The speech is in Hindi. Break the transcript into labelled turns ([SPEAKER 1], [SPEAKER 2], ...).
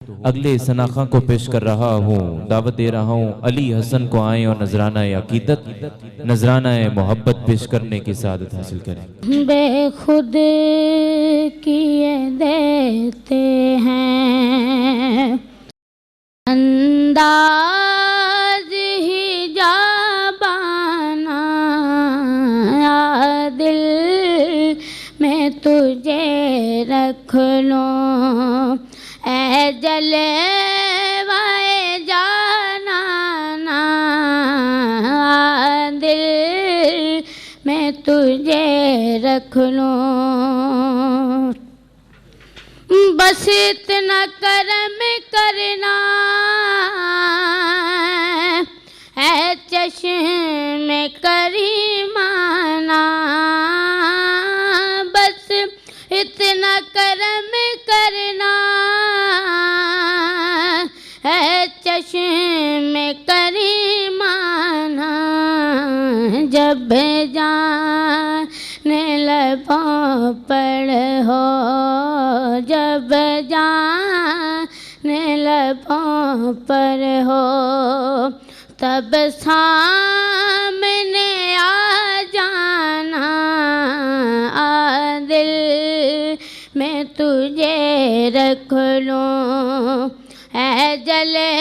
[SPEAKER 1] अगले सनाखा को पेश कर रहा हूँ। दावत दे रहा हूँ अली हसन को आए और नजराना अकीदत, नजराना मोहब्बत पेश करने की सादत हासिल करें।
[SPEAKER 2] बेखुद किए देते हैं अंदाज ही जाबाना, दिल में तुझे रख लो ऐ जलवाए जाना, दिल में तुझे रख लो। बस इतना करम करना है चश्मे करीमाना, बस इतना करम करना है चश्मे करीमाना। जब जाने लबों पर हो, जब जाने लबों पर हो, तब सामने आ जाना, दिल में तुझे रख लूं ऐ जले